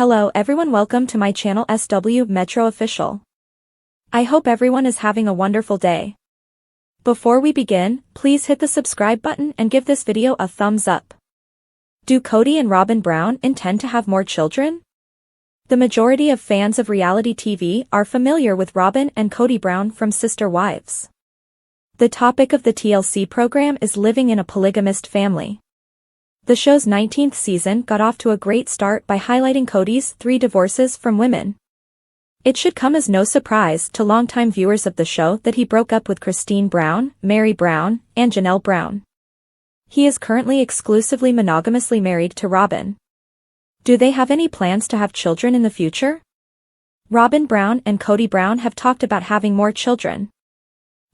Hello everyone, welcome to my channel SW Metro Official. I hope everyone is having a wonderful day. Before we begin, please hit the subscribe button and give this video a thumbs up. Do Kody and Robyn Brown intend to have more children? The majority of fans of reality TV are familiar with Robyn and Kody Brown from Sister Wives. The topic of the TLC program is living in a polygamist family. The show's 19th season got off to a great start by highlighting Kody's 3 divorces from women. It should come as no surprise to longtime viewers of the show that he broke up with Christine Brown, Mary Brown, and Janelle Brown. He is currently exclusively monogamously married to Robyn. Do they have any plans to have children in the future? Robyn Brown and Kody Brown have talked about having more children.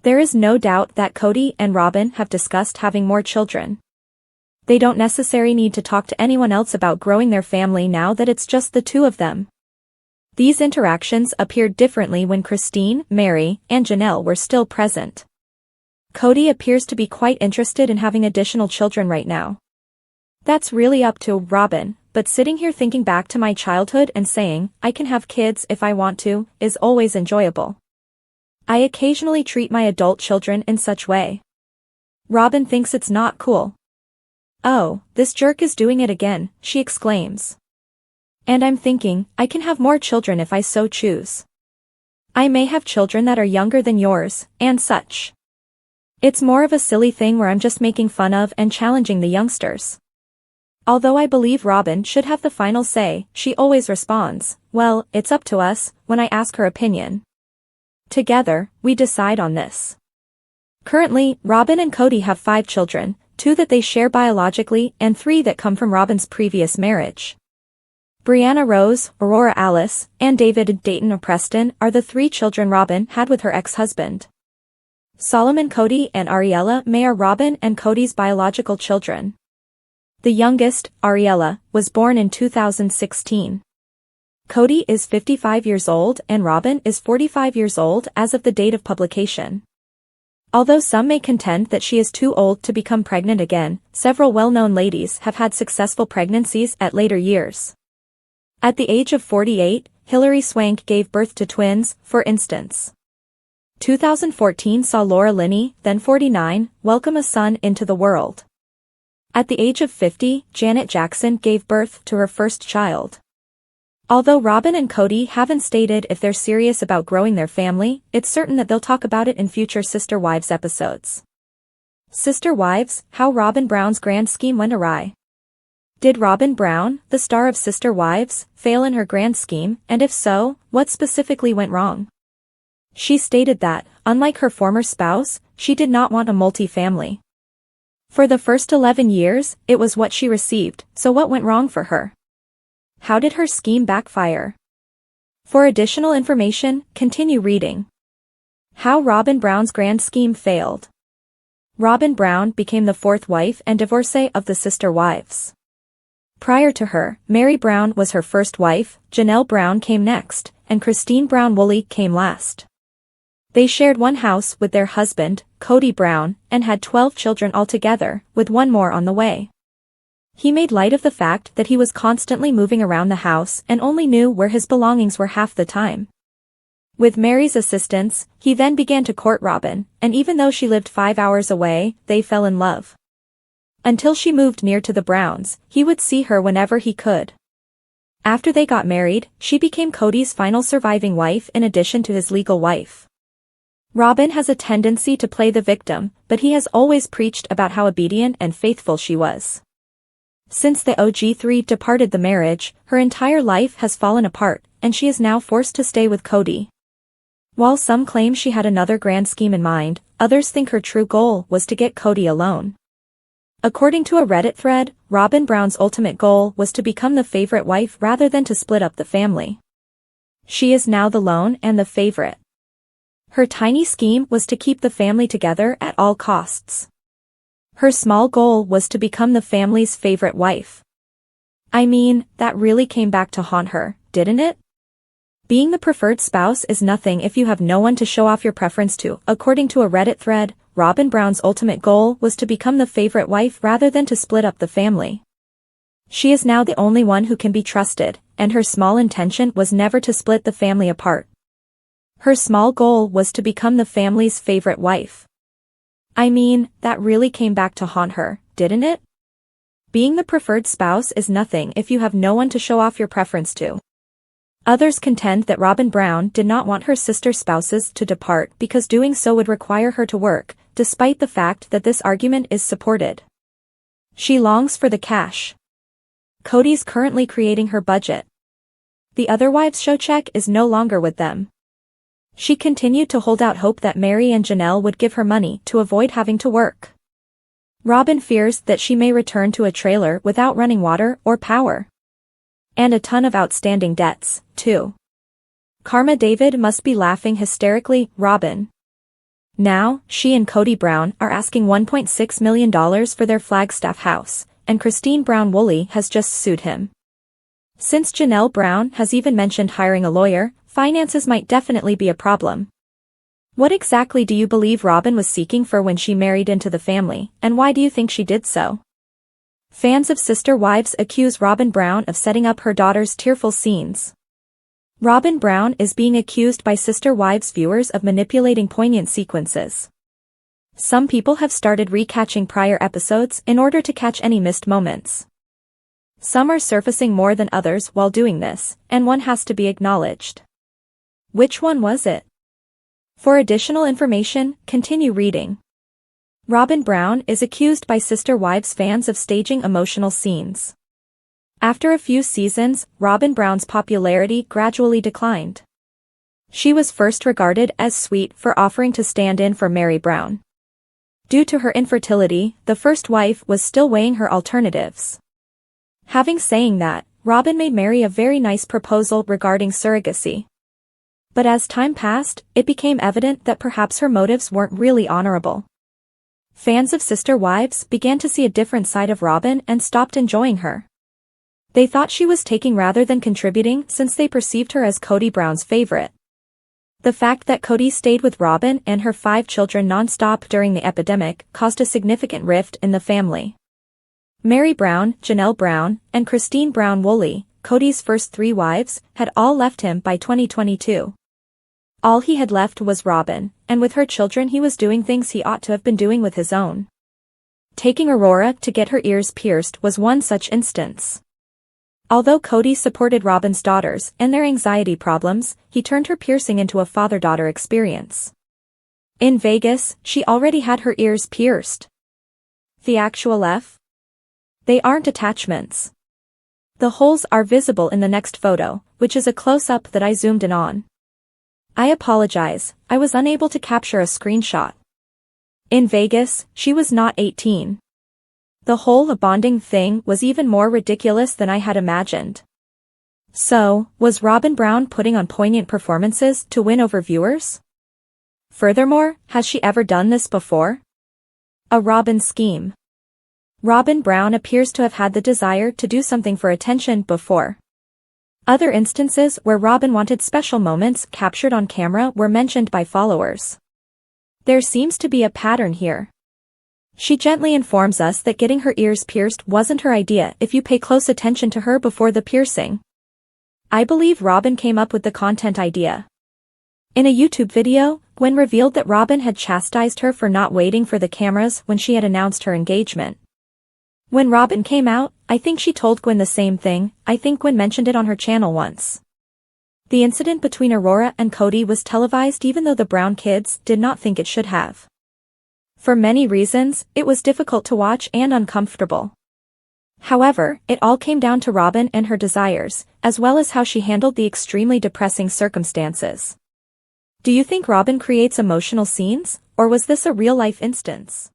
There is no doubt that Kody and Robyn have discussed having more children. They don't necessarily need to talk to anyone else about growing their family now that it's just the two of them. These interactions appeared differently when Christine, Mary, and Janelle were still present. Kody appears to be quite interested in having additional children right now. That's really up to Robyn, but sitting here thinking back to my childhood and saying, I can have kids if I want to, is always enjoyable. I occasionally treat my adult children in such way. Robyn thinks it's not cool. Oh, this jerk is doing it again, she exclaims. And I'm thinking, I can have more children if I so choose. I may have children that are younger than yours, and such. It's more of a silly thing where I'm just making fun of and challenging the youngsters. Although I believe Robyn should have the final say, she always responds, well, it's up to us, when I ask her opinion. Together, we decide on this. Currently, Robyn and Kody have 5 children, 2 that they share biologically and 3 that come from Robyn's previous marriage. Brianna Rose, Aurora Alice, and David Dayton or Preston are the 3 children Robyn had with her ex-husband. Solomon Kody and Ariella May are Robyn and Kody's biological children. The youngest, Ariella, was born in 2016. Kody is 55 years old and Robyn is 45 years old as of the date of publication. Although some may contend that she is too old to become pregnant again, several well-known ladies have had successful pregnancies at later years. At the age of 48, Hilary Swank gave birth to twins, for instance. 2014 saw Laura Linney, then 49, welcome a son into the world. At the age of 50, Janet Jackson gave birth to her first child. Although Robyn and Kody haven't stated if they're serious about growing their family, it's certain that they'll talk about it in future Sister Wives episodes. Sister Wives, how Robyn Brown's grand scheme went awry. Did Robyn Brown, the star of Sister Wives, fail in her grand scheme, and if so, what specifically went wrong? She stated that, unlike her former spouse, she did not want a multi-family. For the first 11 years, it was what she received, so what went wrong for her? How did her scheme backfire? For additional information, continue reading. How Robyn Brown's grand scheme failed. Robyn Brown became the 4th wife and divorcee of the Sister Wives. Prior to her, Mary Brown was her first wife, Janelle Brown came next, and Christine Brown Woolley came last. They shared one house with their husband, Kody Brown, and had 12 children altogether, with one more on the way. He made light of the fact that he was constantly moving around the house and only knew where his belongings were half the time. With Mary's assistance, he then began to court Robyn, and even though she lived 5 hours away, they fell in love. Until she moved near to the Browns, he would see her whenever he could. After they got married, she became Kody's final surviving wife in addition to his legal wife. Robyn has a tendency to play the victim, but he has always preached about how obedient and faithful she was. Since the OG3 departed the marriage, her entire life has fallen apart, and she is now forced to stay with Kody. While some claim she had another grand scheme in mind, others think her true goal was to get Kody alone. According to a Reddit thread, Robyn Brown's ultimate goal was to become the favorite wife rather than to split up the family. She is now the lone and the favorite. Her tiny scheme was to keep the family together at all costs. Her small goal was to become the family's favorite wife. I mean, that really came back to haunt her, didn't it? Being the preferred spouse is nothing if you have no one to show off your preference to. According to a Reddit thread, Robyn Brown's ultimate goal was to become the favorite wife rather than to split up the family. She is now the only one who can be trusted, and her small intention was never to split the family apart. Her small goal was to become the family's favorite wife. I mean, that really came back to haunt her, didn't it? Being the preferred spouse is nothing if you have no one to show off your preference to. Others contend that Robyn Brown did not want her sister spouses to depart because doing so would require her to work, despite the fact that this argument is supported. She longs for the cash. Kody's currently creating her budget. The other wives' show check is no longer with them. She continued to hold out hope that Meri and Janelle would give her money to avoid having to work. Robyn fears that she may return to a trailer without running water or power. And a ton of outstanding debts, too. Karma David must be laughing hysterically. Robyn. Now, she and Kody Brown are asking $1.6 million for their Flagstaff house, and Christine Brown-Woolley has just sued him. Since Janelle Brown has even mentioned hiring a lawyer, finances might definitely be a problem. What exactly do you believe Robyn was seeking for when she married into the family, and why do you think she did so? Fans of Sister Wives accuse Robyn Brown of setting up her daughter's tearful scenes. Robyn Brown is being accused by Sister Wives viewers of manipulating poignant sequences. Some people have started recatching prior episodes in order to catch any missed moments. Some are surfacing more than others while doing this, and one has to be acknowledged. Which one was it? For additional information, continue reading. Robyn Brown is accused by Sister Wives fans of staging emotional scenes. After a few seasons, Robyn Brown's popularity gradually declined. She was first regarded as sweet for offering to stand in for Meri Brown. Due to her infertility, the first wife was still weighing her alternatives. Having saying that, Robyn made Meri a very nice proposal regarding surrogacy. But as time passed, it became evident that perhaps her motives weren't really honorable. Fans of Sister Wives began to see a different side of Robyn and stopped enjoying her. They thought she was taking rather than contributing since they perceived her as Kody Brown's favorite. The fact that Kody stayed with Robyn and her 5 children non-stop during the epidemic caused a significant rift in the family. Meri Brown, Janelle Brown, and Christine Brown-Woolley, Kody's first 3 wives, had all left him by 2022. All he had left was Robyn, and with her children he was doing things he ought to have been doing with his own. Taking Aurora to get her ears pierced was one such instance. Although Kody supported Robyn's daughters and their anxiety problems, he turned her piercing into a father-daughter experience. In Vegas, she already had her ears pierced. The actual F? They aren't attachments. The holes are visible in the next photo, which is a close-up that I zoomed in on. I apologize, I was unable to capture a screenshot. In Vegas, she was not 18. The whole bonding thing was even more ridiculous than I had imagined. So, was Robyn Brown putting on poignant performances to win over viewers? Furthermore, has she ever done this before? A Robyn scheme. Robyn Brown appears to have had the desire to do something for attention before. Other instances where Robyn wanted special moments captured on camera were mentioned by followers. There seems to be a pattern here. She gently informs us that getting her ears pierced wasn't her idea if you pay close attention to her before the piercing. I believe Robyn came up with the content idea. In a YouTube video, Gwen revealed that Robyn had chastised her for not waiting for the cameras when she had announced her engagement. When Robyn came out, I think she told Gwen the same thing. I think Gwen mentioned it on her channel once. The incident between Aurora and Kody was televised even though the Brown kids did not think it should have. For many reasons, it was difficult to watch and uncomfortable. However, it all came down to Robyn and her desires, as well as how she handled the extremely depressing circumstances. Do you think Robyn creates emotional scenes, or was this a real-life instance?